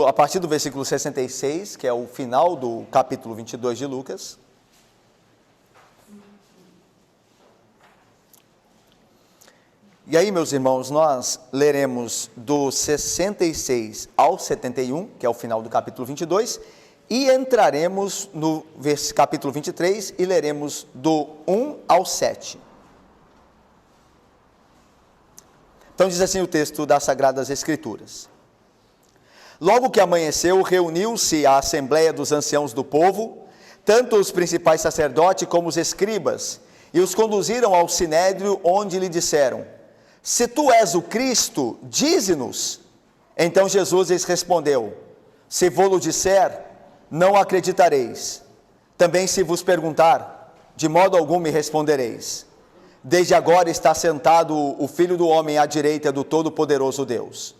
a partir do versículo 66, que é o final do capítulo 22 de Lucas. E aí, meus irmãos, nós leremos do 66 ao 71, que é o final do capítulo 22, e entraremos no capítulo 23 e leremos do 1 ao 7. Então diz assim o texto das Sagradas Escrituras. Logo que amanheceu, reuniu-se a assembleia dos anciãos do povo, tanto os principais sacerdotes como os escribas, e os conduziram ao sinédrio, onde lhe disseram: se tu és o Cristo, dize-nos. Então Jesus lhes respondeu: se vou-lo disser, não acreditareis. Também se vos perguntar, de modo algum me respondereis. Desde agora está sentado o Filho do Homem à direita do Todo-Poderoso Deus.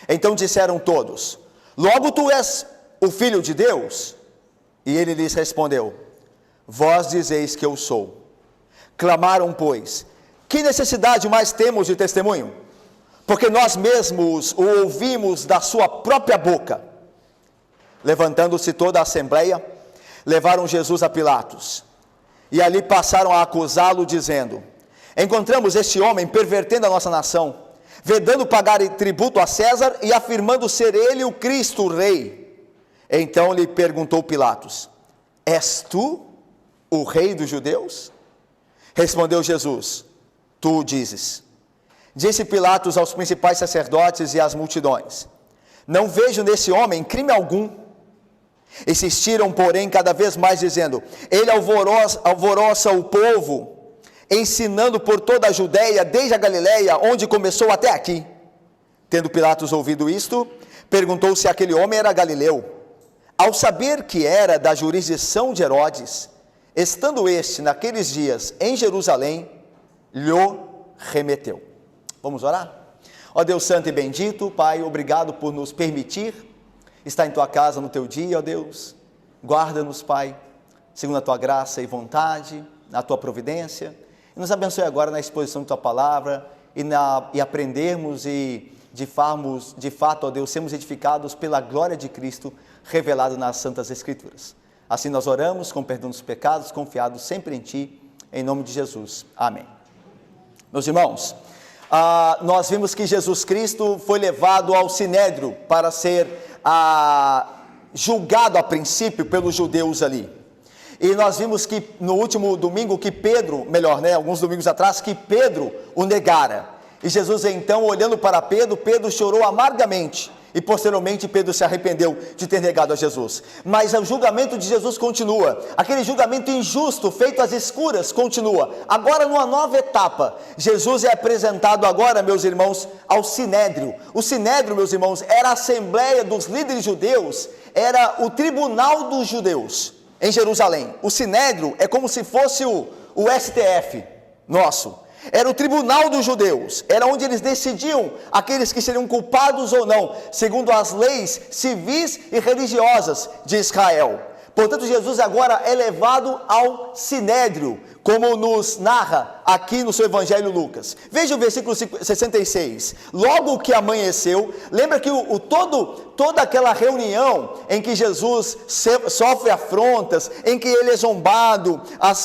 Então disseram todos: logo tu és o Filho de Deus? E ele lhes respondeu: vós dizeis que eu sou. Clamaram, pois: que necessidade mais temos de testemunho? Porque nós mesmos o ouvimos da sua própria boca. Levantando-se toda a assembleia, levaram Jesus a Pilatos. E ali passaram a acusá-lo, dizendo: encontramos este homem pervertendo a nossa nação, vedando pagar tributo a César e afirmando ser ele o Cristo, o rei. Então lhe perguntou Pilatos: és tu o rei dos judeus? Respondeu Jesus: tu o dizes. Disse Pilatos aos principais sacerdotes e às multidões: não vejo nesse homem crime algum. Insistiram, porém, cada vez mais, dizendo: ele alvoroça o povo, ensinando por toda a Judeia, desde a Galileia, onde começou até aqui. Tendo Pilatos ouvido isto, perguntou se aquele homem era galileu. Ao saber que era da jurisdição de Herodes, estando este naqueles dias em Jerusalém, lhe remeteu. Vamos orar? Ó Deus santo e bendito, Pai, obrigado por nos permitir estar em Tua casa no Teu dia, ó Deus. Guarda-nos, Pai, segundo a Tua graça e vontade, na Tua providência. E nos abençoe agora na exposição de Tua palavra e aprendermos e de fato, ó Deus, sermos edificados pela glória de Cristo revelado nas Santas Escrituras. Assim nós oramos com perdão dos pecados, confiados sempre em Ti, em nome de Jesus. Amém. Meus irmãos, nós vimos que Jesus Cristo foi levado ao sinédrio para ser julgado a princípio pelos judeus ali. E nós vimos que no último domingo que Pedro, alguns domingos atrás, que Pedro o negara. E Jesus então, olhando para Pedro, Pedro chorou amargamente. E posteriormente Pedro se arrependeu de ter negado a Jesus. Mas o julgamento de Jesus continua. Aquele julgamento injusto, feito às escuras, continua. Agora numa nova etapa. Jesus é apresentado agora, meus irmãos, ao sinédrio. O sinédrio, meus irmãos, era a assembleia dos líderes judeus, era o tribunal dos judeus em Jerusalém. O sinédrio é como se fosse o STF nosso. Era o tribunal dos judeus, era onde eles decidiam aqueles que seriam culpados ou não, segundo as leis civis e religiosas de Israel. Portanto, Jesus agora é levado ao sinédrio, como nos narra aqui no seu Evangelho Lucas. Veja o versículo 66. Logo que amanheceu, lembra que toda aquela reunião em que Jesus sofre afrontas, em que ele é zombado,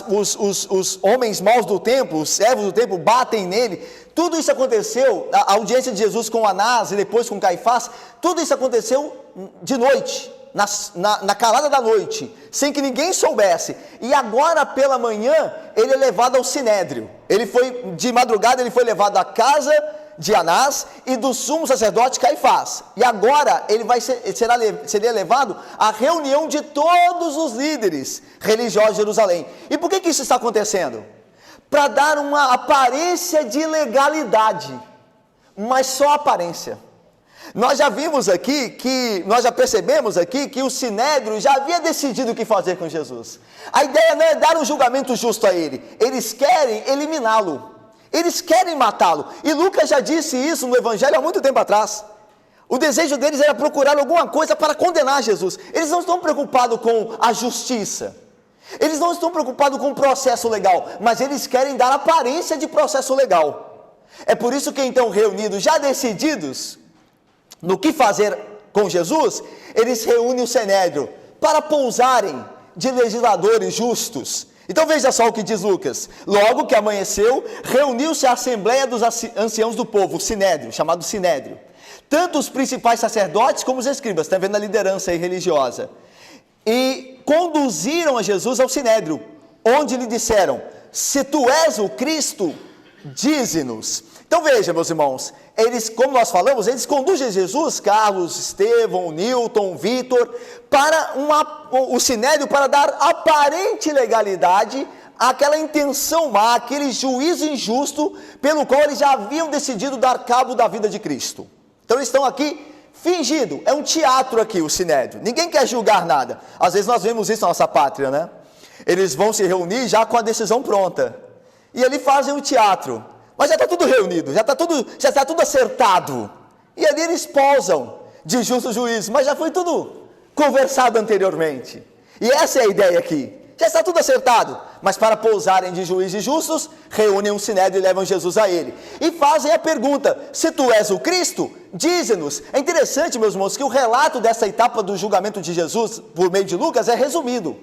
os homens maus do templo, os servos do templo batem nele, tudo isso aconteceu, a audiência de Jesus com Anás e depois com Caifás, tudo isso aconteceu de noite. Na calada da noite, sem que ninguém soubesse. E agora pela manhã ele é levado ao sinédrio. De madrugada ele foi levado à casa de Anás e do sumo sacerdote Caifás. E agora ele seria levado à reunião de todos os líderes religiosos de Jerusalém. E por que isso está acontecendo? Para dar uma aparência de legalidade, mas só aparência. Nós já percebemos aqui que o sinédrio já havia decidido o que fazer com Jesus. A ideia não é dar um julgamento justo a ele, eles querem eliminá-lo, eles querem matá-lo. E Lucas já disse isso no Evangelho há muito tempo atrás. O desejo deles era procurar alguma coisa para condenar Jesus. Eles não estão preocupados com a justiça, eles não estão preocupados com o processo legal, mas eles querem dar aparência de processo legal. É por isso que então, reunidos, já decididos no que fazer com Jesus, eles reúnem o Sinédrio para pousarem de legisladores justos. Então veja só o que diz Lucas: logo que amanheceu, reuniu-se a assembleia dos anciãos do povo, o Sinédrio, chamado Sinédrio, tanto os principais sacerdotes como os escribas, está vendo a liderança aí religiosa, e conduziram a Jesus ao Sinédrio, onde lhe disseram: se tu és o Cristo, dize-nos. Então veja, meus irmãos, eles, como nós falamos, eles conduzem Jesus, Carlos, Estevão, Newton, Vitor, para o Sinédrio, para dar aparente legalidade àquela intenção má, aquele juízo injusto pelo qual eles já haviam decidido dar cabo da vida de Cristo. Então eles estão aqui fingindo, é um teatro aqui o Sinédrio, ninguém quer julgar nada. Às vezes nós vemos isso na nossa pátria, né? Eles vão se reunir já com a decisão pronta, e ali fazem o teatro, mas já está tudo reunido, já está tudo acertado, e ali eles pousam de justo juízo, mas já foi tudo conversado anteriormente, e essa é a ideia aqui, já está tudo acertado, mas para pousarem de juízes justos, reúnem um Sinédrio e levam Jesus a ele, e fazem a pergunta: se tu és o Cristo, dize-nos. É interessante, meus irmãos, que o relato dessa etapa do julgamento de Jesus, por meio de Lucas, é resumido,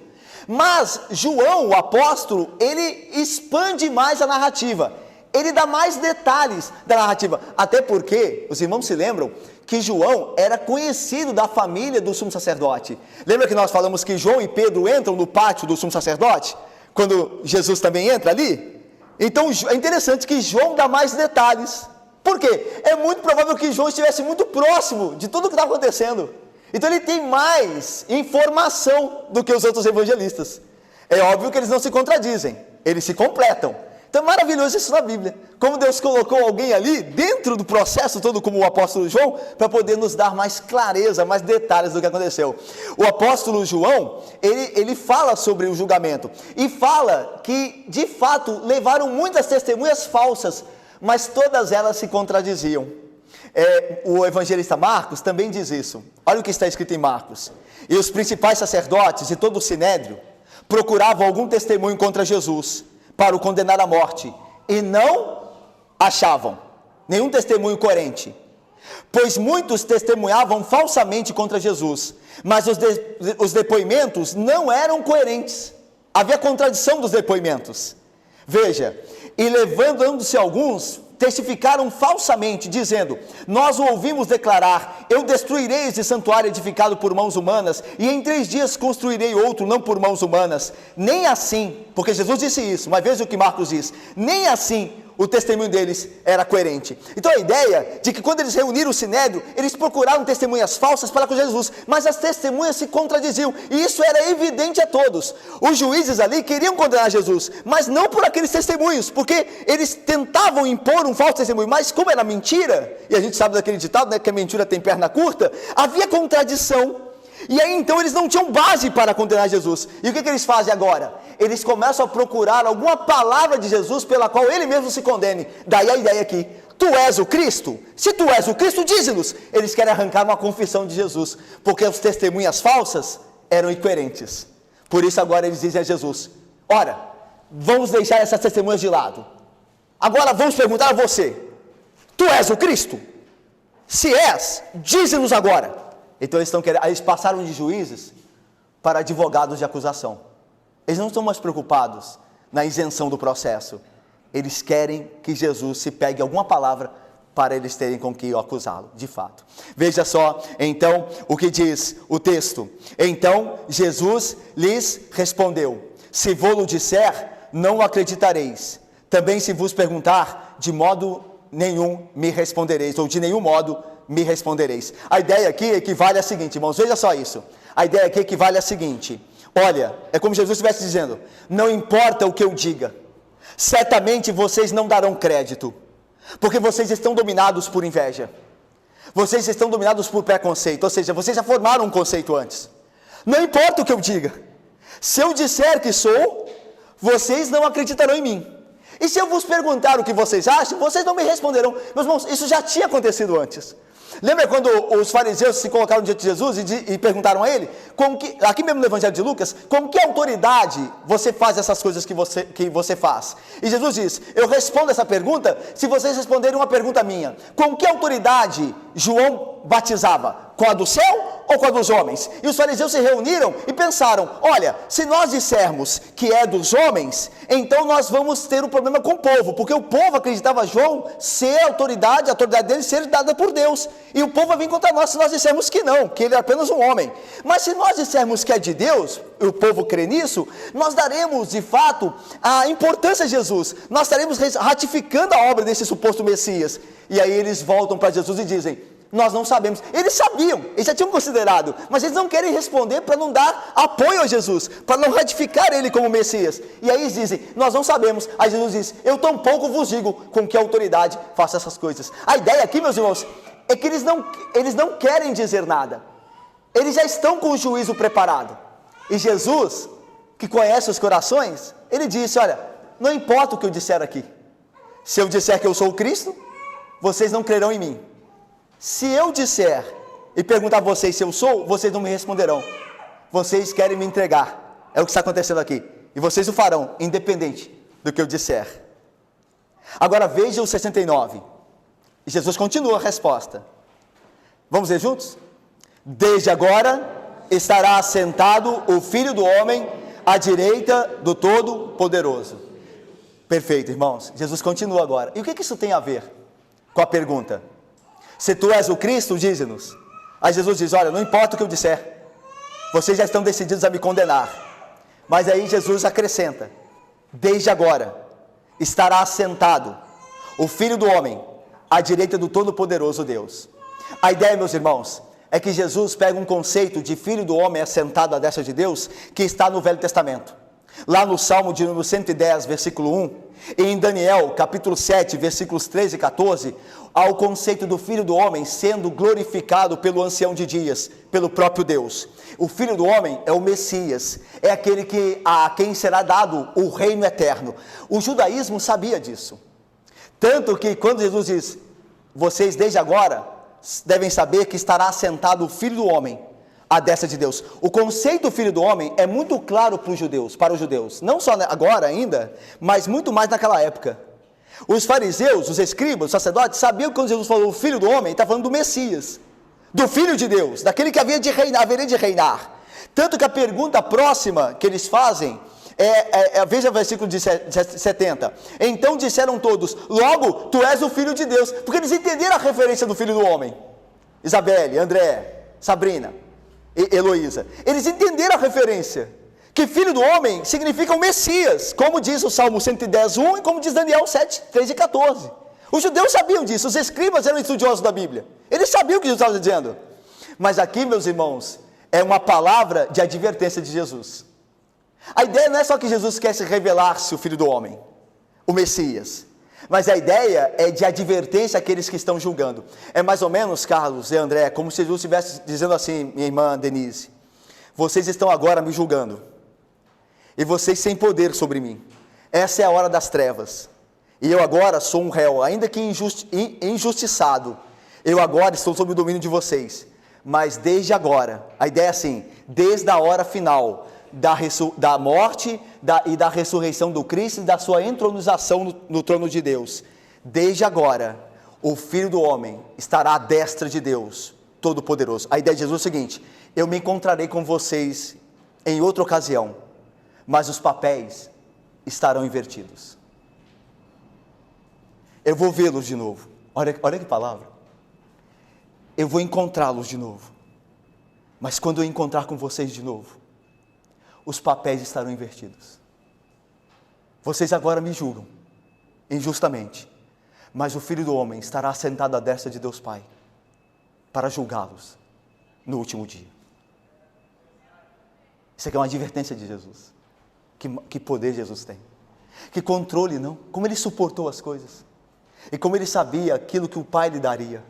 mas João, o apóstolo, ele expande mais a narrativa, ele dá mais detalhes da narrativa, até porque, os irmãos se lembram, que João era conhecido da família do sumo sacerdote. Lembra que nós falamos que João e Pedro entram no pátio do sumo sacerdote? Quando Jesus também entra ali? Então é interessante que João dá mais detalhes. Por quê? É muito provável que João estivesse muito próximo de tudo o que está acontecendo. Então ele tem mais informação do que os outros evangelistas. É óbvio que eles não se contradizem, eles se completam. Então é maravilhoso isso na Bíblia, como Deus colocou alguém ali dentro do processo todo, como o apóstolo João, para poder nos dar mais clareza, mais detalhes do que aconteceu. O apóstolo João, ele fala sobre o julgamento, e fala que de fato levaram muitas testemunhas falsas, mas todas elas se contradiziam. O evangelista Marcos também diz isso. Olha o que está escrito em Marcos: e os principais sacerdotes e todo o Sinédrio procuravam algum testemunho contra Jesus, para o condenar à morte, e não achavam nenhum testemunho coerente, pois muitos testemunhavam falsamente contra Jesus, mas os depoimentos não eram coerentes, havia contradição dos depoimentos. Veja, e levantando-se alguns, testificaram falsamente, dizendo: nós o ouvimos declarar: eu destruirei esse santuário edificado por mãos humanas, e em 3 dias construirei outro, não por mãos humanas. Nem assim, porque Jesus disse isso, mas veja o que Marcos diz: nem assim o testemunho deles era coerente. Então a ideia de que quando eles reuniram o Sinédrio, eles procuraram testemunhas falsas para com Jesus, mas as testemunhas se contradiziam, e isso era evidente a todos. Os juízes ali queriam condenar Jesus, mas não por aqueles testemunhos, porque eles tentavam impor um falso testemunho, mas como era mentira, e a gente sabe daquele ditado, né, que a mentira tem perna curta, havia contradição. E aí então eles não tinham base para condenar Jesus. E o que eles fazem agora? Eles começam a procurar alguma palavra de Jesus pela qual ele mesmo se condene. Daí a ideia aqui: tu és o Cristo? Se tu és o Cristo, dize-nos. Eles querem arrancar uma confissão de Jesus, porque as testemunhas falsas eram incoerentes. Por isso agora eles dizem a Jesus: ora, vamos deixar essas testemunhas de lado, agora vamos perguntar a você: tu és o Cristo? Se és, dize-nos agora. Então eles passaram de juízes para advogados de acusação. Eles não estão mais preocupados na isenção do processo. Eles querem que Jesus se pegue alguma palavra para eles terem com que acusá-lo, de fato. Veja só, então, o que diz o texto. Então Jesus lhes respondeu: se vou-lo disser, não o acreditareis. Também se vos perguntar, de modo nenhum me respondereis, ou de nenhum modo me respondereis. A ideia aqui equivale a seguinte, irmãos, veja só isso. A ideia aqui equivale a seguinte: olha, é como Jesus estivesse dizendo: não importa o que eu diga, certamente vocês não darão crédito, porque vocês estão dominados por inveja, vocês estão dominados por preconceito, ou seja, vocês já formaram um conceito antes. Não importa o que eu diga, se eu disser que sou, vocês não acreditarão em mim. E se eu vos perguntar o que vocês acham, vocês não me responderão. Meus irmãos, isso já tinha acontecido antes. Lembra quando os fariseus se colocaram diante de Jesus e perguntaram a ele, aqui mesmo no Evangelho de Lucas, com que autoridade você faz essas coisas que você faz? E Jesus diz, eu respondo essa pergunta se vocês responderem uma pergunta minha. Com que autoridade João batizava? Com a do céu ou com a dos homens? E os fariseus se reuniram e pensaram, olha, se nós dissermos que é dos homens, então nós vamos ter um problema com o povo, porque o povo acreditava João ser a autoridade dele ser dada por Deus, e o povo vai vir contra nós se nós dissermos que não, que ele é apenas um homem. Mas se nós dissermos que é de Deus, e o povo crê nisso, nós daremos de fato a importância de Jesus, nós estaremos ratificando a obra desse suposto Messias. E aí eles voltam para Jesus e dizem, nós não sabemos. Eles sabiam, eles já tinham considerado, mas eles não querem responder para não dar apoio a Jesus, para não ratificar ele como Messias. E aí eles dizem, nós não sabemos. Aí Jesus diz, eu tampouco vos digo com que autoridade faço essas coisas. A ideia aqui, meus irmãos, é que eles não querem dizer nada. Eles já estão com o juízo preparado. E Jesus, que conhece os corações, ele disse, olha, não importa o que eu disser aqui. Se eu disser que eu sou o Cristo, vocês não crerão em mim. Se eu disser e perguntar a vocês se eu sou, vocês não me responderão. Vocês querem me entregar. É o que está acontecendo aqui. E vocês o farão, independente do que eu disser. Agora veja o 69. E Jesus continua a resposta. Vamos ver juntos? Desde agora estará assentado o Filho do Homem à direita do Todo-Poderoso. Perfeito, irmãos. Jesus continua agora. E o que isso tem a ver com a pergunta? Se tu és o Cristo, dize-nos. Aí Jesus diz, olha, não importa o que eu disser, vocês já estão decididos a me condenar. Mas aí Jesus acrescenta, desde agora estará assentado o Filho do Homem à direita do Todo-Poderoso Deus. A ideia, meus irmãos, é que Jesus pega um conceito de Filho do Homem assentado à destra de Deus, que está no Velho Testamento. Lá no Salmo de número 110, versículo 1, e em Daniel, capítulo 7, versículos 13 e 14, há o conceito do Filho do Homem sendo glorificado pelo ancião de dias, pelo próprio Deus. O Filho do Homem é o Messias, é aquele a quem será dado o reino eterno. O judaísmo sabia disso. Tanto que quando Jesus diz, vocês desde agora devem saber que estará assentado o Filho do Homem à destra de Deus. O conceito Filho do Homem é muito claro para os judeus, não só agora ainda, mas muito mais naquela época. Os fariseus, os escribas, os sacerdotes, sabiam que quando Jesus falou o Filho do Homem, ele está falando do Messias, do Filho de Deus, daquele que haveria de reinar. Tanto que a pergunta próxima que eles fazem veja o versículo 70. Então disseram todos, logo tu és o Filho de Deus, porque eles entenderam a referência do Filho do Homem. Isabelle, André, Sabrina, Heloísa, eles entenderam a referência, que Filho do Homem significa o Messias, como diz o Salmo 110, 1 e como diz Daniel 7, 13 e 14. Os judeus sabiam disso, os escribas eram estudiosos da Bíblia, eles sabiam o que Jesus estava dizendo. Mas aqui, meus irmãos, é uma palavra de advertência de Jesus. A ideia não é só que Jesus quer se revelar-se o Filho do Homem, o Messias, mas a ideia é de advertência àqueles que estão julgando. É mais ou menos, Carlos e André, como se Jesus estivesse dizendo assim, minha irmã Denise, vocês estão agora me julgando, e vocês sem poder sobre mim. Essa é a hora das trevas, e eu agora sou um réu, ainda que injustiçado, eu agora estou sob o domínio de vocês, mas desde agora, a ideia é assim, desde a hora final, da morte e da ressurreição do Cristo e da sua entronização no trono de Deus, desde agora, o Filho do Homem estará à destra de Deus, Todo-Poderoso. A ideia de Jesus é o seguinte, eu me encontrarei com vocês em outra ocasião, mas os papéis estarão invertidos. Eu vou vê-los de novo. Olha que palavra. Eu vou encontrá-los de novo, mas quando eu encontrar com vocês de novo, os papéis estarão invertidos. Vocês agora me julgam injustamente, mas o Filho do Homem estará sentado à destra de Deus Pai para julgá-los no último dia. Isso aqui é uma advertência de Jesus. Que poder Jesus tem, que controle, não? Como ele suportou as coisas e como ele sabia aquilo que o Pai lhe daria.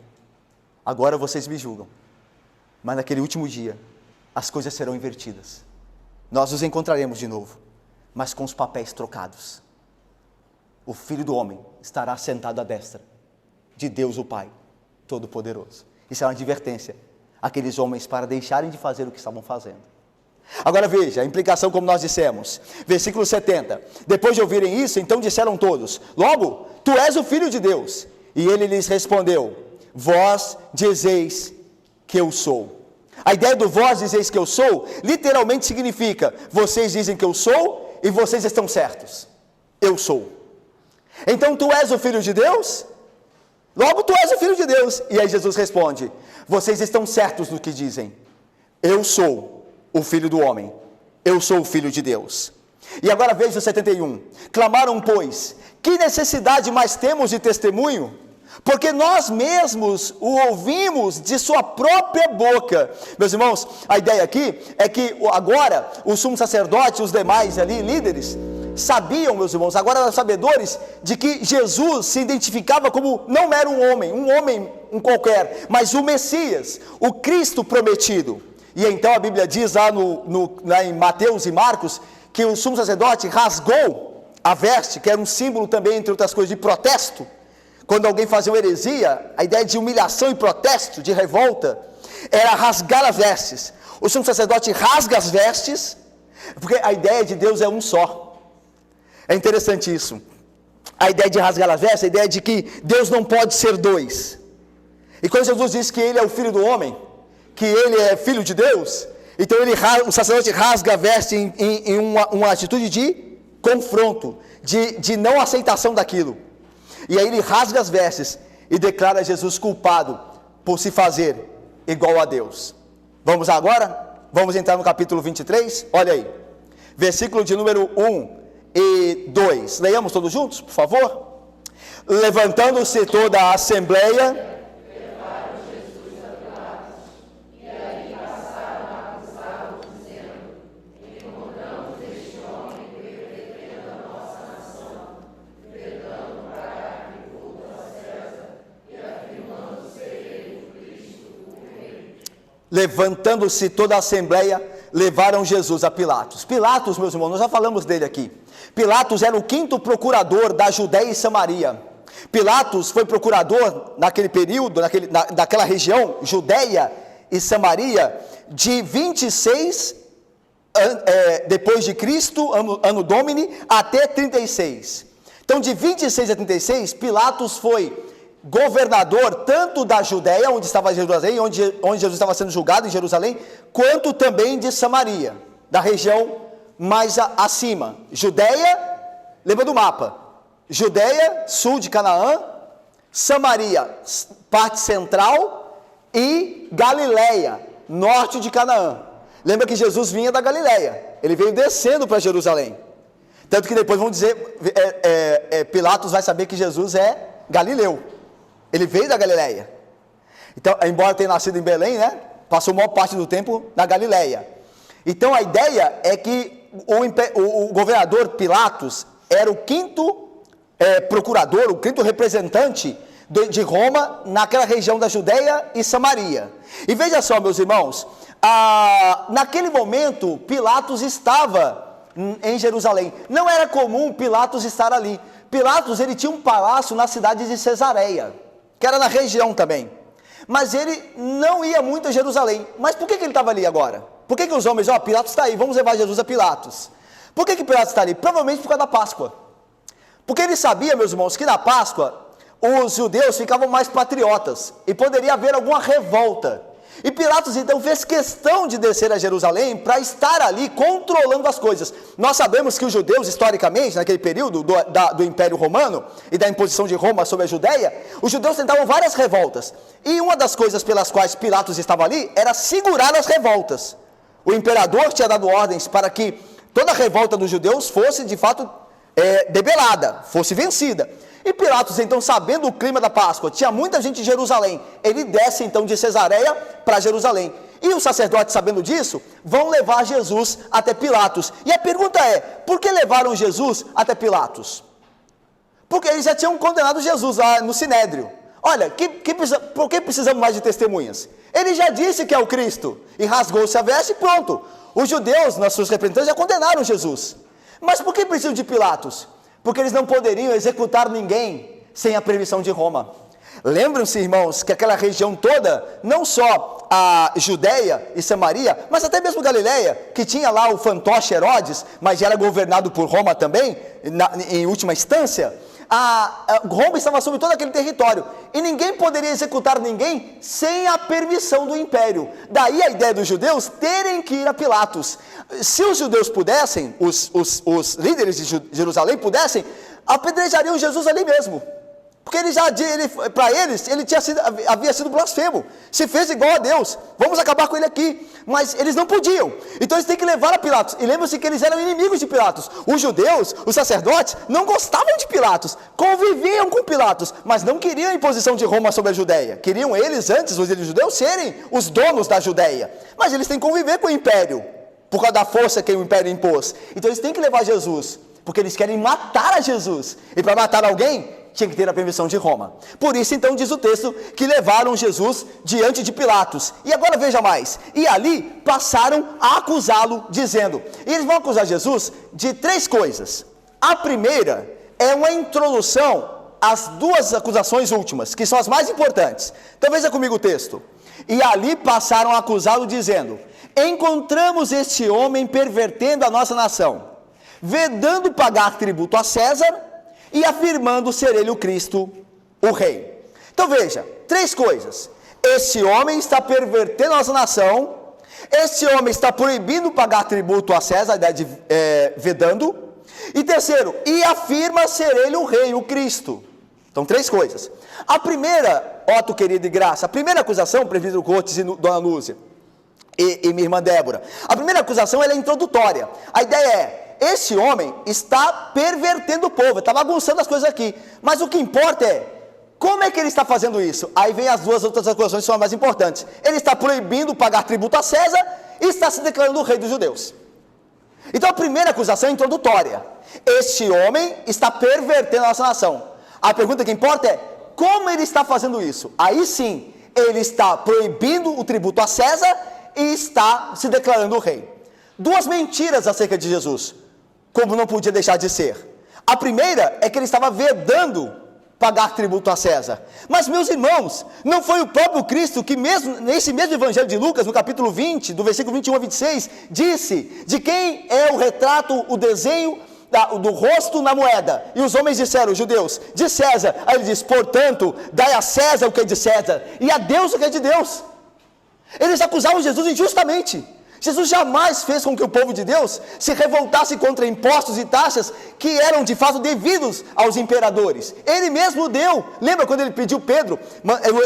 Agora vocês me julgam, mas naquele último dia as coisas serão invertidas. Nós nos encontraremos de novo, mas com os papéis trocados. o Filho do Homem estará sentado à destra de Deus o Pai Todo-Poderoso. Isso é uma advertência àqueles homens para deixarem de fazer o que estavam fazendo. Agora veja, a implicação como nós dissemos. Versículo 70. Depois de ouvirem isso, então disseram todos: logo, tu és o Filho de Deus. E ele lhes respondeu: vós dizeis que eu sou. A ideia do vós dizeis que eu sou, literalmente significa: vocês dizem que eu sou e vocês estão certos. Eu sou. Então tu és o Filho de Deus? Logo tu és o Filho de Deus. E aí Jesus responde: vocês estão certos no que dizem. Eu sou o Filho do Homem. Eu sou o Filho de Deus. E agora veja o 71. Clamaram, pois: que necessidade mais temos de testemunho? Porque nós mesmos o ouvimos de sua própria boca. Meus irmãos, a ideia aqui é que agora o sumo sacerdote e os demais ali, líderes, sabiam, meus irmãos, agora eram sabedores de que Jesus se identificava como não era um homem qualquer, mas o Messias, o Cristo prometido. E então a Bíblia diz lá em Mateus e Marcos, que o sumo sacerdote rasgou a veste, que era um símbolo também, entre outras coisas, de protesto. Quando alguém fazia uma heresia, a ideia de humilhação e protesto, de revolta, era rasgar as vestes. O sumo sacerdote rasga as vestes, porque a ideia de Deus é um só. É interessante isso. A ideia de rasgar as vestes, a ideia de que Deus não pode ser dois. E quando Jesus diz que Ele é o Filho do Homem, que Ele é Filho de Deus, então o sacerdote rasga a veste em uma atitude de confronto, de não aceitação daquilo. E aí ele rasga as vestes e declara Jesus culpado por se fazer igual a Deus. Vamos agora? Vamos entrar no capítulo 23? Olha aí, versículo de número 1 e 2. Leiamos todos juntos, por favor? Levantando-se toda a assembleia, levantando-se toda a assembleia, levaram Jesus a Pilatos. Pilatos, meus irmãos, nós já falamos dele aqui. Pilatos era o 5º procurador da Judéia e Samaria. Pilatos foi procurador naquele período, naquela região, Judéia e Samaria, de 26 depois de Cristo, ano Domini, até 36. Então, de 26 a 36, Pilatos foi governador tanto da Judéia, onde estava Jerusalém, onde Jesus estava sendo julgado em Jerusalém, quanto também de Samaria, da região mais acima. Judéia, lembra do mapa? Judéia, sul de Canaã, Samaria, parte central, e Galileia, norte de Canaã. Lembra que Jesus vinha da Galileia, ele veio descendo para Jerusalém. Tanto que depois vão dizer, Pilatos vai saber que Jesus é galileu. Ele veio da Galileia. Então, embora tenha nascido em Belém, né? Passou a maior parte do tempo na Galileia. Então, a ideia é que o governador Pilatos era o 5º procurador, o 5º representante de Roma naquela região da Judéia e Samaria. E veja só, meus irmãos, naquele momento, Pilatos estava em Jerusalém. Não era comum Pilatos estar ali. Pilatos, ele tinha um palácio na cidade de Cesareia, que era na região também. Mas ele não ia muito a Jerusalém. Mas por que ele estava ali agora? Por que os homens, Pilatos está aí, vamos levar Jesus a Pilatos? Por que Pilatos está ali? Provavelmente por causa da Páscoa. Porque ele sabia, meus irmãos, que na Páscoa os judeus ficavam mais patriotas e poderia haver alguma revolta. E Pilatos então fez questão de descer a Jerusalém para estar ali controlando as coisas. Nós sabemos que os judeus, historicamente, naquele período do Império Romano e da imposição de Roma sobre a Judéia, os judeus tentavam várias revoltas. E uma das coisas pelas quais Pilatos estava ali era segurar as revoltas. O imperador tinha dado ordens para que toda a revolta dos judeus fosse de fato debelada, fosse vencida. E Pilatos, então, sabendo o clima da Páscoa, tinha muita gente em Jerusalém, ele desce então de Cesareia para Jerusalém. E os sacerdotes, sabendo disso, vão levar Jesus até Pilatos. E a pergunta é, por que levaram Jesus até Pilatos? Porque eles já tinham condenado Jesus lá no Sinédrio. Olha, por que precisamos mais de testemunhas? Ele já disse que é o Cristo, e rasgou-se a veste e pronto. Os judeus, nossos representantes, já condenaram Jesus. Mas por que precisam de Pilatos? porque eles não poderiam executar ninguém sem a permissão de Roma. Lembram-se, irmãos, que aquela região toda, não só a Judéia e Samaria, mas até mesmo Galileia, que tinha lá o fantoche Herodes, mas era governado por Roma também, em última instância, Roma estava sobre todo aquele território, e ninguém poderia executar ninguém sem a permissão do império. Daí a ideia dos judeus terem que ir a Pilatos. Se os judeus pudessem, os líderes de Jerusalém pudessem, apedrejariam Jesus ali mesmo. Porque para eles, ele havia sido blasfemo, se fez igual a Deus, vamos acabar com ele aqui, mas eles não podiam, então eles têm que levar a Pilatos, e lembra-se que eles eram inimigos de Pilatos, os judeus, os sacerdotes, não gostavam de Pilatos, conviviam com Pilatos, mas não queriam a imposição de Roma sobre a Judéia, queriam eles antes, os judeus, serem os donos da Judéia, mas eles têm que conviver com o império, por causa da força que o império impôs, então eles têm que levar Jesus, porque eles querem matar a Jesus, e para matar alguém, tinha que ter a permissão de Roma. Por isso, então, diz o texto, que levaram Jesus diante de Pilatos. E agora veja mais, e ali passaram a acusá-lo, dizendo, e eles vão acusar Jesus de 3 coisas. A primeira é uma introdução às 2 acusações últimas, que são as mais importantes. Então veja comigo o texto. E ali passaram a acusá-lo, dizendo, encontramos este homem pervertendo a nossa nação, vedando pagar tributo a César, e afirmando ser ele o Cristo, o Rei. Então veja, 3 coisas. Esse homem está pervertendo a nossa nação, esse homem está proibindo pagar tributo a César, a ideia de vedando, e terceiro, e afirma ser ele o Rei, o Cristo. Então 3 coisas. A primeira, Otto querido e Graça, a primeira acusação, presbítero Cortes e Dona Lúcia, e minha irmã Débora, a primeira acusação ela é introdutória. A ideia é, esse homem está pervertendo o povo, está bagunçando as coisas aqui, mas o que importa é, como é que ele está fazendo isso? Aí vem as 2 outras acusações que são as mais importantes. Ele está proibindo pagar tributo a César e está se declarando o rei dos judeus. Então a primeira acusação é introdutória, este homem está pervertendo a nossa nação. A pergunta que importa é, como ele está fazendo isso? Aí sim, ele está proibindo o tributo a César e está se declarando o rei. 2 mentiras acerca de Jesus, como não podia deixar de ser. A primeira é que ele estava vedando pagar tributo a César. Mas, meus irmãos, não foi o próprio Cristo que mesmo nesse mesmo evangelho de Lucas, no capítulo 20, do versículo 21 a 26, disse de quem é o retrato, o desenho do rosto na moeda? E os homens disseram, os judeus, de César. Aí ele diz, portanto, dai a César o que é de César, e a Deus o que é de Deus. Eles acusavam Jesus injustamente. Jesus jamais fez com que o povo de Deus se revoltasse contra impostos e taxas que eram de fato devidos aos imperadores. Ele mesmo deu. Lembra quando ele pediu Pedro,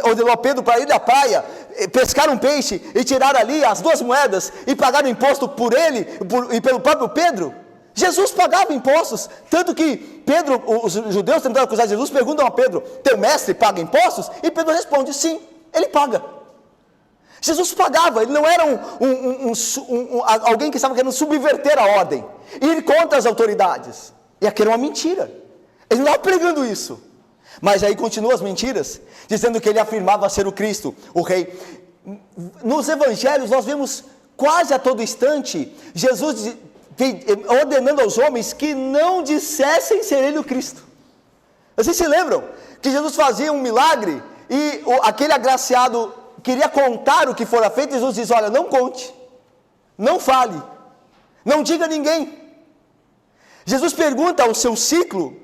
ordenou Pedro para ir à praia, pescar um peixe e tirar ali as 2 moedas e pagar o imposto por ele e pelo próprio Pedro? Jesus pagava impostos, tanto que Pedro, os judeus tentando acusar Jesus, perguntam a Pedro, teu mestre paga impostos? E Pedro responde, sim, ele paga. Jesus pagava, ele não era alguém que estava querendo subverter a ordem, ir contra as autoridades, e aquilo era uma mentira, ele não estava pregando isso, mas aí continuam as mentiras, dizendo que ele afirmava ser o Cristo, o Rei. Nos evangelhos nós vemos quase a todo instante, Jesus ordenando aos homens que não dissessem ser ele o Cristo. Vocês se lembram que Jesus fazia um milagre, e aquele agraciado queria contar o que fora feito, Jesus diz, olha, não conte, não fale, não diga a ninguém. Jesus pergunta ao seu ciclo,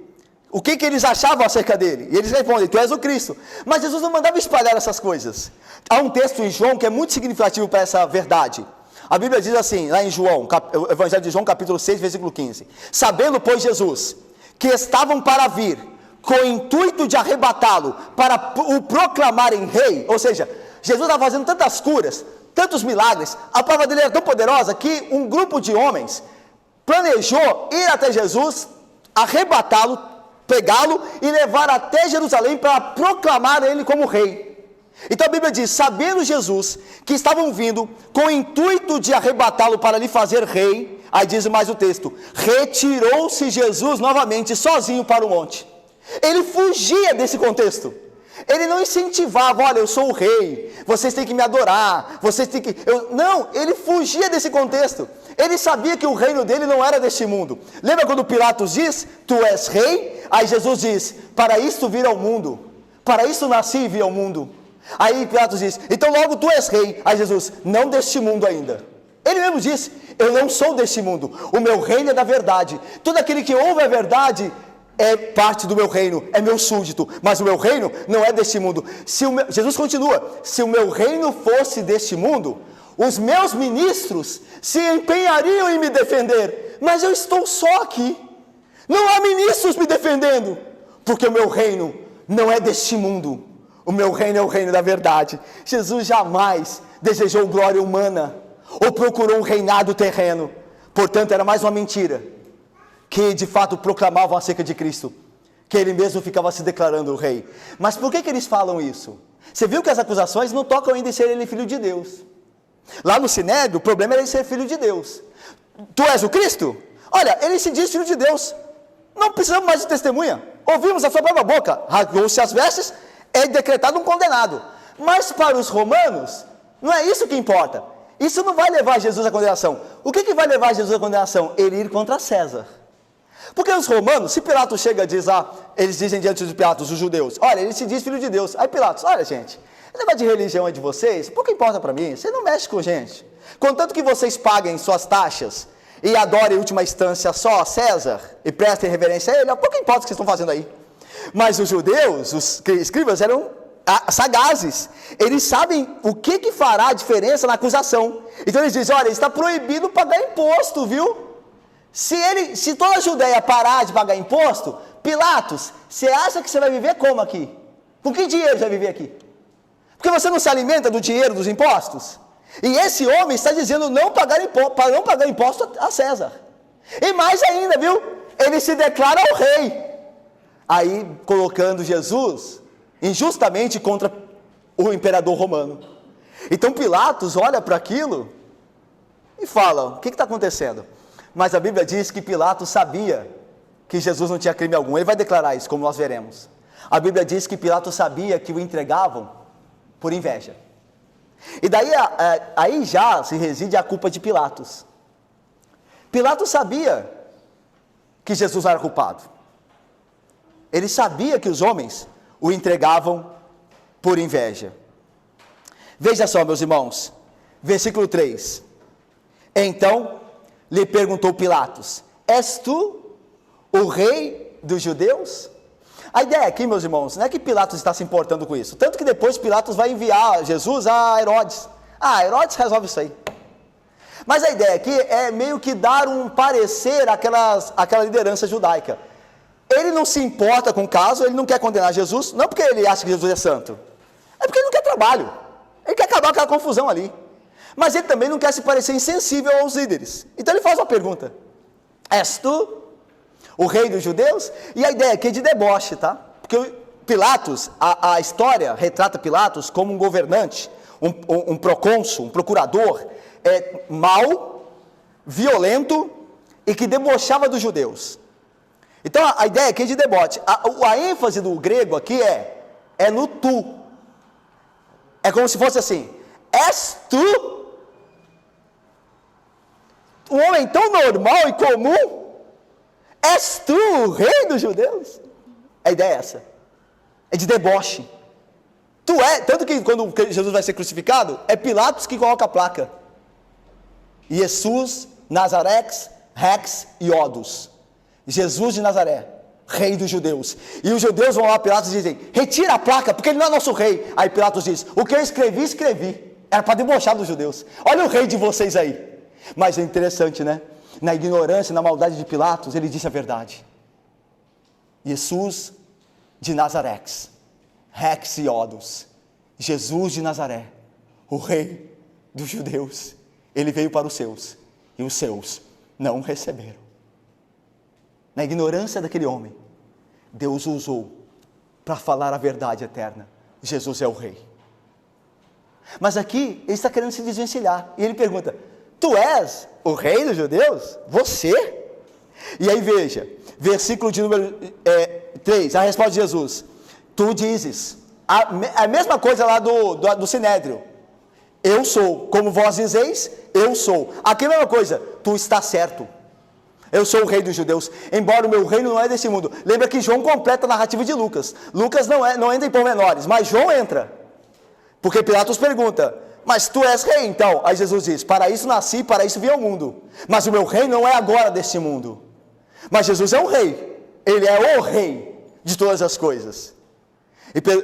o que eles achavam acerca dele, e eles respondem, tu és o Cristo, mas Jesus não mandava espalhar essas coisas. Há um texto em João que é muito significativo para essa verdade. A Bíblia diz assim, lá em João, o Evangelho de João, capítulo 6, versículo 15, sabendo, pois, Jesus, que estavam para vir, com o intuito de arrebatá-lo, para o proclamarem rei, ou seja, Jesus estava fazendo tantas curas, tantos milagres, a palavra dele era tão poderosa que um grupo de homens planejou ir até Jesus, arrebatá-lo, pegá-lo e levar até Jerusalém para proclamar ele como rei. Então a Bíblia diz, sabendo Jesus que estavam vindo com o intuito de arrebatá-lo para lhe fazer rei, aí diz mais o texto, retirou-se Jesus novamente sozinho para o monte. Ele fugia desse contexto. Ele não incentivava, olha, eu sou o rei, vocês têm que me adorar, vocês têm que... Não, ele fugia desse contexto. Ele sabia que o reino dele não era deste mundo. Lembra quando Pilatos diz, tu és rei? Aí Jesus diz, para isto vir ao mundo, para isso nasci e vi ao mundo. Aí Pilatos diz, então logo tu és rei. Aí Jesus, não deste mundo ainda. Ele mesmo disse, eu não sou deste mundo, o meu reino é da verdade. Todo aquele que ouve a verdade é parte do meu reino, é meu súdito, mas o meu reino não é deste mundo. Jesus continua, se o meu reino fosse deste mundo, os meus ministros se empenhariam em me defender, mas eu estou só aqui, não há ministros me defendendo, porque o meu reino não é deste mundo, o meu reino é o reino da verdade. Jesus jamais desejou glória humana, ou procurou um reinado terreno, portanto era mais uma mentira, que de fato proclamavam acerca de Cristo, que ele mesmo ficava se declarando o rei. Mas por que eles falam isso? Você viu que as acusações não tocam ainda em ser ele filho de Deus. Lá no Sinédrio, o problema era ele ser filho de Deus. Tu és o Cristo? Olha, ele se diz filho de Deus, não precisamos mais de testemunha, ouvimos a sua própria boca, rasgou-se as vestes, é decretado um condenado. Mas para os romanos, não é isso que importa. Isso não vai levar Jesus à condenação. O que vai levar Jesus à condenação? Ele ir contra César. Porque os romanos, se Pilatos chega e diz, eles dizem diante de Pilatos, os judeus, olha, ele se diz filho de Deus. Aí Pilatos, olha gente, esse negócio de religião é de vocês, pouco importa para mim, você não mexe com gente. Contanto que vocês paguem suas taxas e adorem em última instância só a César e prestem reverência a ele, pouco importa o que vocês estão fazendo aí. Mas os judeus, os escribas eram sagazes, eles sabem o que fará a diferença na acusação. Então eles dizem, olha, está proibido pagar imposto, viu? Se toda a Judéia parar de pagar imposto, Pilatos, você acha que você vai viver como aqui? Com que dinheiro você vai viver aqui? Porque você não se alimenta do dinheiro dos impostos? E esse homem está dizendo para não pagar imposto a César. E mais ainda, viu? Ele se declara o rei. Aí colocando Jesus injustamente contra o imperador romano. Então Pilatos olha para aquilo e fala, o que está acontecendo? Mas a Bíblia diz que Pilatos sabia que Jesus não tinha crime algum. Ele vai declarar isso, como nós veremos. A Bíblia diz que Pilatos sabia que o entregavam por inveja. E daí aí já se reside a culpa de Pilatos. Pilatos sabia que Jesus era culpado. Ele sabia que os homens o entregavam por inveja. Veja só, meus irmãos, versículo 3. Então lhe perguntou Pilatos, és tu o rei dos judeus? A ideia aqui, meus irmãos, não é que Pilatos está se importando com isso, tanto que depois Pilatos vai enviar Jesus a Herodes. Herodes resolve isso aí. Mas a ideia aqui é meio que dar um parecer àquela liderança judaica. Ele não se importa com o caso, ele não quer condenar Jesus, não porque ele acha que Jesus é santo, é porque ele não quer trabalho, ele quer acabar com aquela confusão ali. Mas ele também não quer se parecer insensível aos líderes. Então ele faz uma pergunta, és tu o rei dos judeus? E a ideia aqui é de deboche, tá? Porque Pilatos, a história retrata Pilatos como um governante, um procônsul, um procurador, mau, violento e que debochava dos judeus. Então a ideia aqui é de deboche. A ênfase do grego aqui é no tu. É como se fosse assim, és tu um homem tão normal e comum? És tu o rei dos judeus? A ideia é essa, é de deboche. Tanto que quando Jesus vai ser crucificado, é Pilatos que coloca a placa, Jesus Nazarex Rex Iodus, Jesus de Nazaré, rei dos judeus. E os judeus vão lá a Pilatos e dizem, retira a placa, porque ele não é nosso rei. Aí Pilatos diz, o que eu escrevi, era para debochar dos judeus. Olha o rei de vocês aí. Mas é interessante, né? Na ignorância, na maldade de Pilatos, ele disse a verdade. Jesus de Nazaré, Rex Iodus, Jesus de Nazaré, o rei dos judeus. Ele veio para os seus, e os seus não o receberam. Na ignorância daquele homem, Deus o usou para falar a verdade eterna. Jesus é o rei. Mas aqui, ele está querendo se desvencilhar. E ele pergunta, tu és o rei dos judeus? Você? E aí veja, versículo de número 3, a resposta de Jesus. Tu dizes, A mesma coisa lá do Sinédrio. Eu sou, como vós dizeis, eu sou. Aqui é a mesma coisa, tu está certo. Eu sou o rei dos judeus, embora o meu reino não é desse mundo. Lembra que João completa a narrativa de Lucas. Lucas não entra em pormenores, mas João entra. Porque Pilatos pergunta, mas tu és rei então? Aí Jesus diz, para isso nasci, para isso vim ao mundo. Mas o meu reino não é agora deste mundo. Mas Jesus é um rei, ele é o rei de todas as coisas.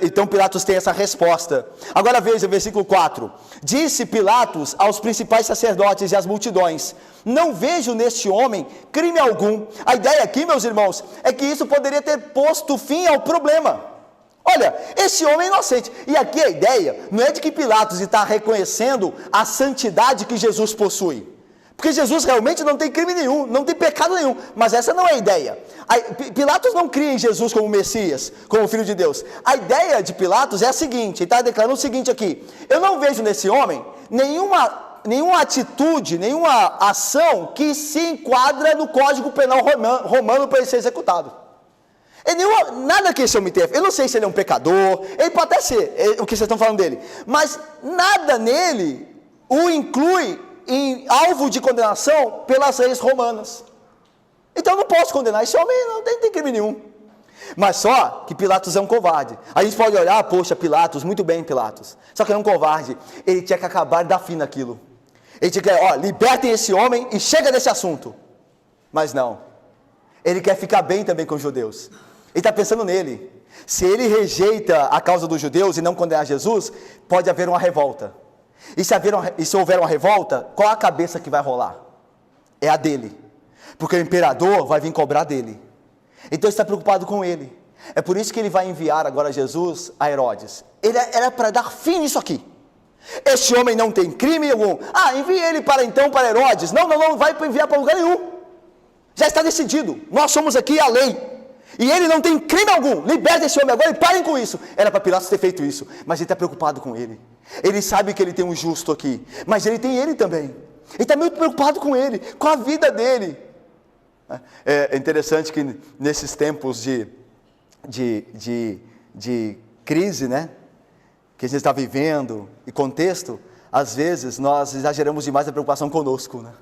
Então Pilatos tem essa resposta. Agora veja o versículo 4. Disse Pilatos aos principais sacerdotes e às multidões, não vejo neste homem crime algum. A ideia aqui, meus irmãos, é que isso poderia ter posto fim ao problema. Olha, esse homem é inocente. E aqui a ideia não é de que Pilatos está reconhecendo a santidade que Jesus possui. Porque Jesus realmente não tem crime nenhum, não tem pecado nenhum. Mas essa não é a ideia. Pilatos não cria em Jesus como Messias, como Filho de Deus. A ideia de Pilatos é a seguinte, ele está declarando o seguinte aqui. Eu não vejo nesse homem nenhuma atitude, nenhuma ação que se enquadra no Código Penal romano para ele ser executado. Nada que esse homem tenha. Eu não sei se ele é um pecador, ele pode até ser, o que vocês estão falando dele. Mas nada nele o inclui em alvo de condenação pelas leis romanas. Então eu não posso condenar esse homem, não tem crime nenhum. Mas só que Pilatos é um covarde. A gente pode olhar, poxa, Pilatos, muito bem Pilatos. Só que ele é um covarde, ele tinha que acabar de dar fim naquilo. Ele tinha que, libertem esse homem e chega desse assunto. Mas não, ele quer ficar bem também com os judeus. Ele está pensando nele. Se ele rejeita a causa dos judeus e não condenar Jesus, pode haver uma revolta. E se houver uma revolta, qual a cabeça que vai rolar? É a dele. Porque o imperador vai vir cobrar dele. Então ele está preocupado com ele. É por isso que ele vai enviar agora Jesus a Herodes. Era para dar fim nisso aqui. Este homem não tem crime algum. Envie ele para Herodes. Não vai enviar para lugar nenhum. Já está decidido. Nós somos aqui a lei. E ele não tem crime algum. Liberte esse homem agora e parem com isso. Era para Pilatos ter feito isso. Mas ele está preocupado com ele. Ele sabe que ele tem um justo aqui. Mas ele tem ele também. Ele está muito preocupado com ele. Com a vida dele. É interessante que nesses tempos de crise, né? Que a gente está vivendo. E contexto. Às vezes nós exageramos demais a preocupação conosco, né?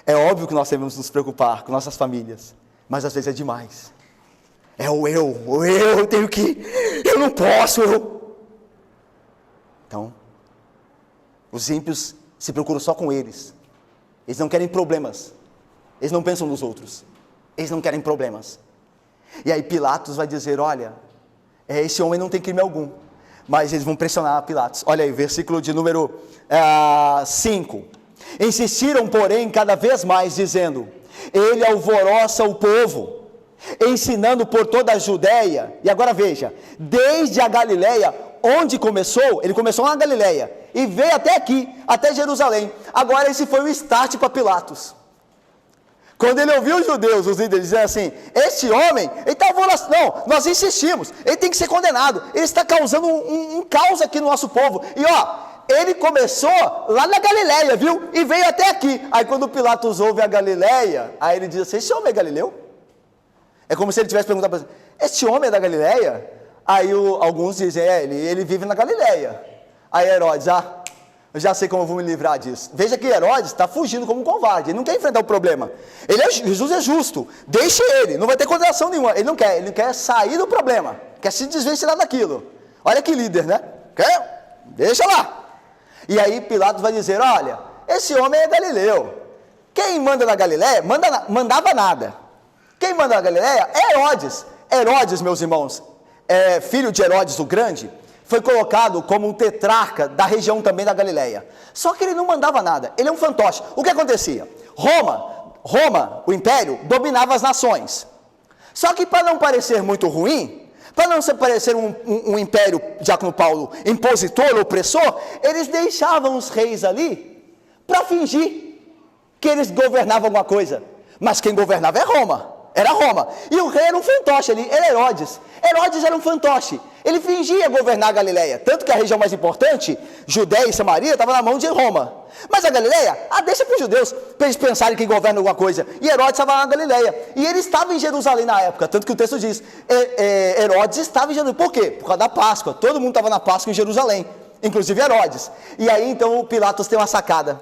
É óbvio que nós devemos nos preocupar com nossas famílias. Mas às vezes é demais. É eu tenho que, eu não posso, Então, os ímpios se procuram só com eles. Eles não querem problemas. Eles não pensam nos outros. Eles não querem problemas. E aí Pilatos vai dizer, olha, esse homem não tem crime algum. Mas eles vão pressionar Pilatos. Olha aí, versículo de número 5. Insistiram, porém, cada vez mais, dizendo, ele alvoroça o povo, ensinando por toda a Judéia. E agora veja, desde a Galileia, onde começou, ele começou na Galileia, e veio até aqui, até Jerusalém. Agora esse foi o start para Pilatos. Quando ele ouviu os judeus, os líderes, dizendo assim, este homem, ele está alvoroçando, não, nós insistimos, ele tem que ser condenado, ele está causando um caos aqui no nosso povo. E ele começou lá na Galileia, viu? E veio até aqui. Aí quando Pilatos ouve a Galileia, aí ele diz assim, esse homem é galileu? É como se ele tivesse perguntado para ele, este homem é da Galileia? Aí alguns dizem, ele vive na Galileia. Aí Herodes, eu já sei como eu vou me livrar disso. Veja que Herodes está fugindo como um covarde, ele não quer enfrentar o problema. Jesus é justo, deixe ele, não vai ter condenação nenhuma. Ele não quer sair do problema, quer se desvencilhar daquilo. Olha que líder, né? Deixa lá. E aí Pilatos vai dizer, olha, esse homem é galileu. Quem manda na Galileia, mandava nada. Quem manda na Galileia é Herodes. Herodes, meus irmãos, filho de Herodes o Grande, foi colocado como um tetrarca da região também da Galileia. Só que ele não mandava nada, ele é um fantoche. O que acontecia? Roma, o império, dominava as nações. Só que para não parecer muito ruim, para não parecer um império, Diácono Paulo, impositor, opressor, eles deixavam os reis ali para fingir que eles governavam alguma coisa. Mas quem governava era Roma. E o rei era um fantoche ali, era Herodes. Herodes era um fantoche. Ele fingia governar a Galileia. Tanto que a região mais importante, Judéia e Samaria, estava na mão de Roma. Mas a Galileia, deixa para os judeus, para eles pensarem que governam alguma coisa. E Herodes estava na Galileia. E ele estava em Jerusalém na época, tanto que o texto diz, Herodes estava em Jerusalém. Por quê? Por causa da Páscoa. Todo mundo estava na Páscoa em Jerusalém, inclusive Herodes. E aí então o Pilatos tem uma sacada.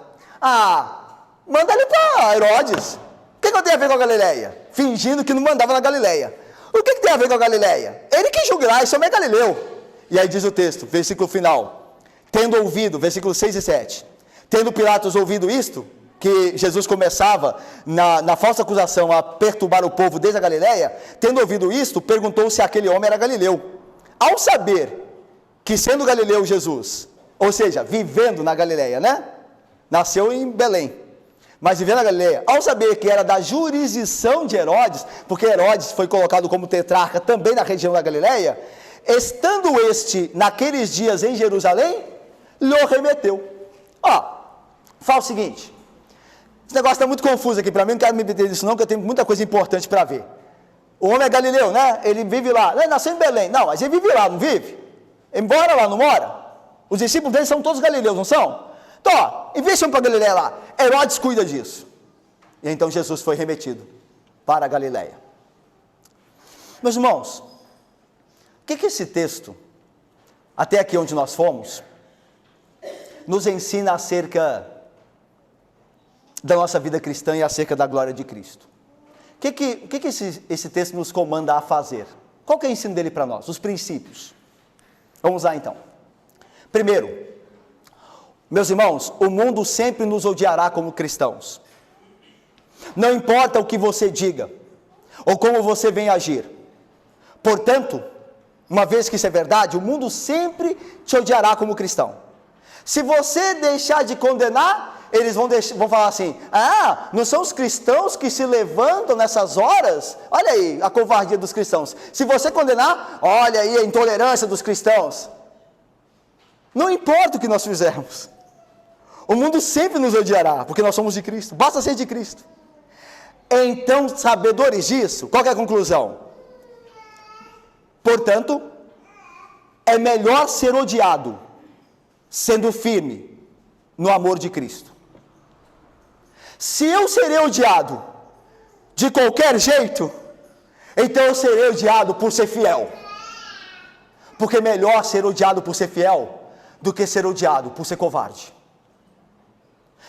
Manda ele para Herodes. O que eu tenho a ver com a Galileia? Fingindo que não mandava na Galileia. O que tem a ver com a Galileia? Ele que julgará, isso é Galileu. E aí diz o texto, versículo final. Tendo ouvido, versículos 6 e 7. Tendo Pilatos ouvido isto, que Jesus começava na falsa acusação a perturbar o povo desde a Galileia, tendo ouvido isto, perguntou se aquele homem era Galileu. Ao saber que sendo Galileu Jesus, ou seja, vivendo na Galileia, né? Nasceu em Belém. Mas vivendo na Galileia, ao saber que era da jurisdição de Herodes, porque Herodes foi colocado como tetrarca também na região da Galileia, estando este naqueles dias em Jerusalém, lhe remeteu. Fala o seguinte, esse negócio está muito confuso aqui para mim, não quero me meter nisso não, porque eu tenho muita coisa importante para ver. O homem é Galileu, né? Ele vive lá, ele nasceu em Belém, não, mas ele vive lá, não vive? Ele mora lá, não mora? Os discípulos dele são todos galileus, não são? Então, investam para Galileia lá. Herodes cuida disso. E então Jesus foi remetido para a Galileia. Meus irmãos, o que esse texto, até aqui onde nós fomos, nos ensina acerca da nossa vida cristã e acerca da glória de Cristo? O que esse texto nos comanda a fazer? Qual que é o ensino dele para nós? Os princípios. Vamos lá então. Primeiro, meus irmãos, o mundo sempre nos odiará como cristãos. Não importa o que você diga, ou como você vem agir. Portanto, uma vez que isso é verdade, o mundo sempre te odiará como cristão. Se você deixar de condenar, eles vão falar assim, não são os cristãos que se levantam nessas horas? Olha aí a covardia dos cristãos. Se você condenar, olha aí a intolerância dos cristãos. Não importa o que nós fizermos. O mundo sempre nos odiará, porque nós somos de Cristo, basta ser de Cristo. Então, sabedores disso, qual é a conclusão? Portanto, é melhor ser odiado, sendo firme no amor de Cristo. Se eu serei odiado de qualquer jeito, então eu serei odiado por ser fiel. Porque é melhor ser odiado por ser fiel, do que ser odiado por ser covarde.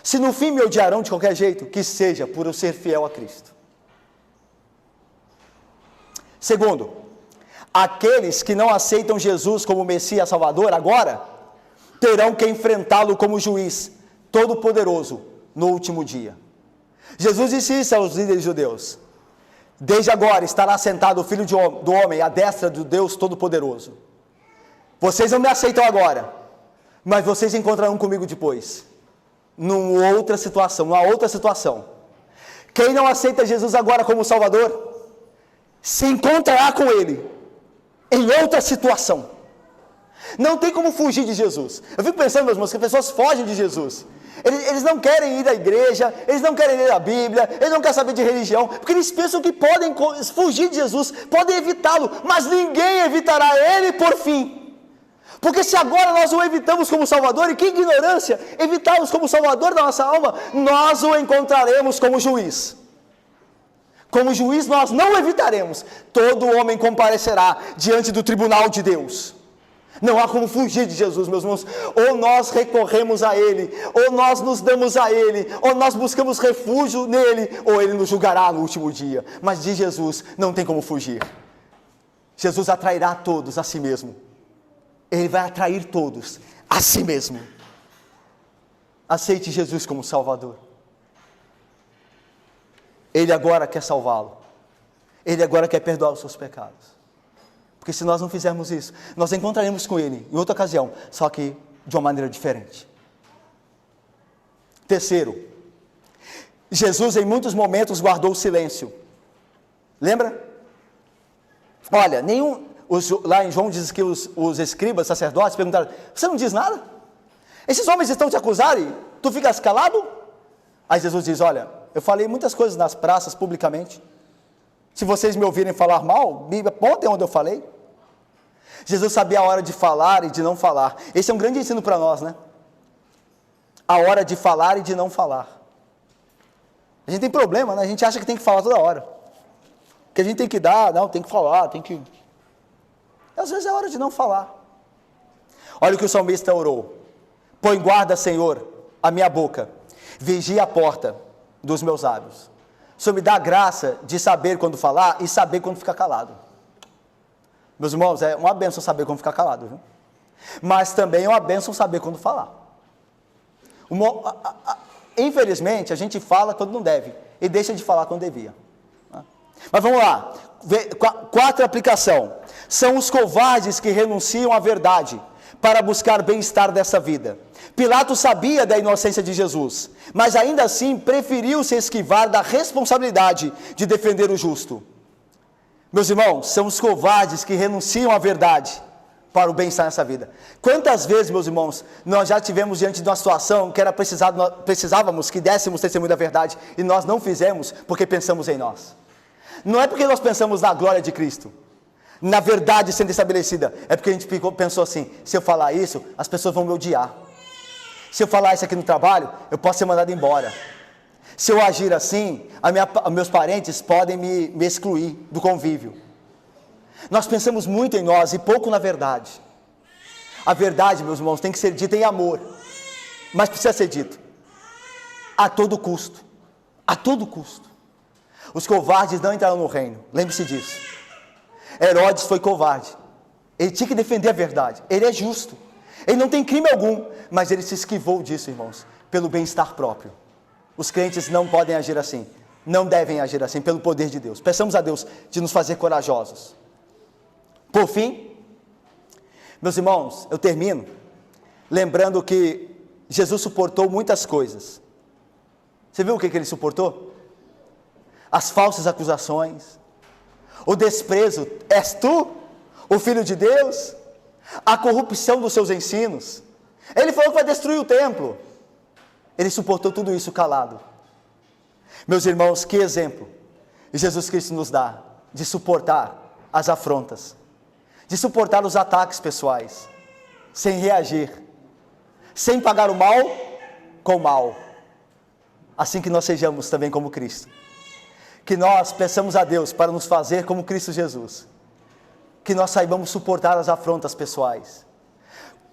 Se no fim me odiarão de qualquer jeito, que seja por eu ser fiel a Cristo. Segundo, aqueles que não aceitam Jesus como Messias Salvador agora, terão que enfrentá-lo como juiz todo-poderoso no último dia. Jesus disse isso aos líderes judeus. Desde agora estará sentado o Filho do Homem à destra do Deus Todo-Poderoso. Vocês não me aceitam agora, mas vocês encontrarão comigo depois. Numa outra situação. Quem não aceita Jesus agora como Salvador, se encontrará com Ele em outra situação. Não tem como fugir de Jesus. Eu fico pensando, meus irmãos, que as pessoas fogem de Jesus. Eles não querem ir à igreja, eles não querem ler a Bíblia, eles não querem saber de religião, porque eles pensam que podem fugir de Jesus, podem evitá-lo, mas ninguém evitará Ele por fim. Porque se agora nós o evitamos como Salvador, e que ignorância, evitá-los como Salvador da nossa alma, nós o encontraremos como juiz. Como juiz nós não o evitaremos, todo homem comparecerá diante do tribunal de Deus. Não há como fugir de Jesus, meus irmãos. Ou nós recorremos a Ele, ou nós nos damos a Ele, ou nós buscamos refúgio nele, ou Ele nos julgará no último dia. Mas de Jesus não tem como fugir. Jesus atrairá todos a si mesmo. Ele vai atrair todos a si mesmo. Aceite Jesus como Salvador. Ele agora quer salvá-lo. Ele agora quer perdoar os seus pecados. Porque se nós não fizermos isso, nós encontraremos com Ele em outra ocasião, só que de uma maneira diferente. Terceiro, Jesus em muitos momentos guardou silêncio. Lembra? Olha, lá em João diz que os escribas, sacerdotes, perguntaram, você não diz nada? Esses homens estão te acusando e tu ficas calado? Aí Jesus diz, olha, eu falei muitas coisas nas praças publicamente. Se vocês me ouvirem falar mal, me apontem onde eu falei. Jesus sabia a hora de falar e de não falar. Esse é um grande ensino para nós, né? a hora de falar e de não falar. A gente tem problema, né? A gente acha que tem que falar toda hora. Que a gente tem que dar, não, tem que falar, tem que... Às vezes é hora de não falar. Olha o que o salmista orou. Põe guarda, Senhor, a minha boca. Vigia a porta dos meus lábios. O Senhor me dá a graça de saber quando falar e saber quando ficar calado. Meus irmãos, é uma bênção saber quando ficar calado, viu? Mas também é uma bênção saber quando falar. Infelizmente, a gente fala quando não deve e deixa de falar quando devia. Mas vamos lá. 4 aplicação. São os covardes que renunciam à verdade para buscar bem-estar dessa vida. Pilatos sabia da inocência de Jesus, mas ainda assim preferiu se esquivar da responsabilidade de defender o justo. Meus irmãos, são os covardes que renunciam à verdade para o bem-estar nessa vida. Quantas vezes, meus irmãos, nós já tivemos diante de uma situação que precisávamos que dessemos testemunho da verdade e nós não fizemos porque pensamos em nós. Não é porque nós pensamos na glória de Cristo, na verdade sendo estabelecida, é porque a gente pensou assim, se eu falar isso, as pessoas vão me odiar. Se eu falar isso aqui no trabalho, eu posso ser mandado embora. Se eu agir assim, meus parentes podem me excluir do convívio. Nós pensamos muito em nós e pouco na verdade. A verdade, meus irmãos, tem que ser dita em amor, mas precisa ser dito a todo custo. A todo custo. Os covardes não entraram no reino, lembre-se disso. Herodes foi covarde, ele tinha que defender a verdade, ele é justo, ele não tem crime algum, mas ele se esquivou disso, irmãos, pelo bem-estar próprio. Os crentes não podem agir assim, não devem agir assim, pelo poder de Deus. Peçamos a Deus de nos fazer corajosos. Por fim, meus irmãos, eu termino lembrando que Jesus suportou muitas coisas. Você viu o que ele suportou? As falsas acusações, o desprezo, és tu, o Filho de Deus, a corrupção dos seus ensinos. Ele falou que vai destruir o templo. Ele suportou tudo isso calado. Meus irmãos, que exemplo Jesus Cristo nos dá de suportar as afrontas, de suportar os ataques pessoais, sem reagir, sem pagar o mal com o mal. Assim que nós sejamos também como Cristo. Que nós peçamos a Deus para nos fazer como Cristo Jesus. Que nós saibamos suportar as afrontas pessoais.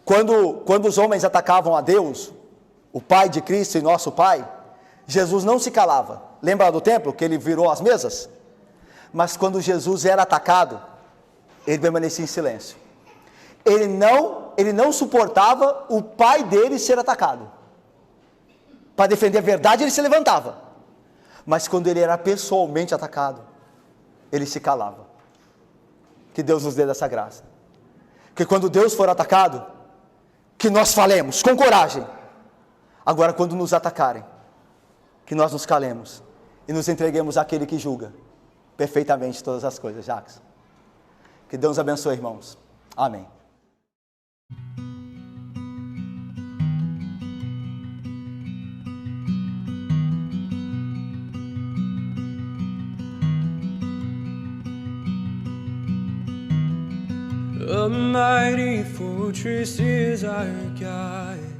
Quando os homens atacavam a Deus, o Pai de Cristo e nosso Pai, Jesus não se calava. Lembra do templo que ele virou as mesas? Mas quando Jesus era atacado, ele permanecia em silêncio. Ele não suportava o Pai dele ser atacado. Para defender a verdade ele se levantava. Mas quando ele era pessoalmente atacado, ele se calava. Que Deus nos dê dessa graça. Que quando Deus for atacado, que nós falemos com coragem. Agora quando nos atacarem, que nós nos calemos e nos entreguemos àquele que julga perfeitamente todas as coisas. Jackson. Que Deus abençoe, irmãos. Amém. A mighty fortress is our God.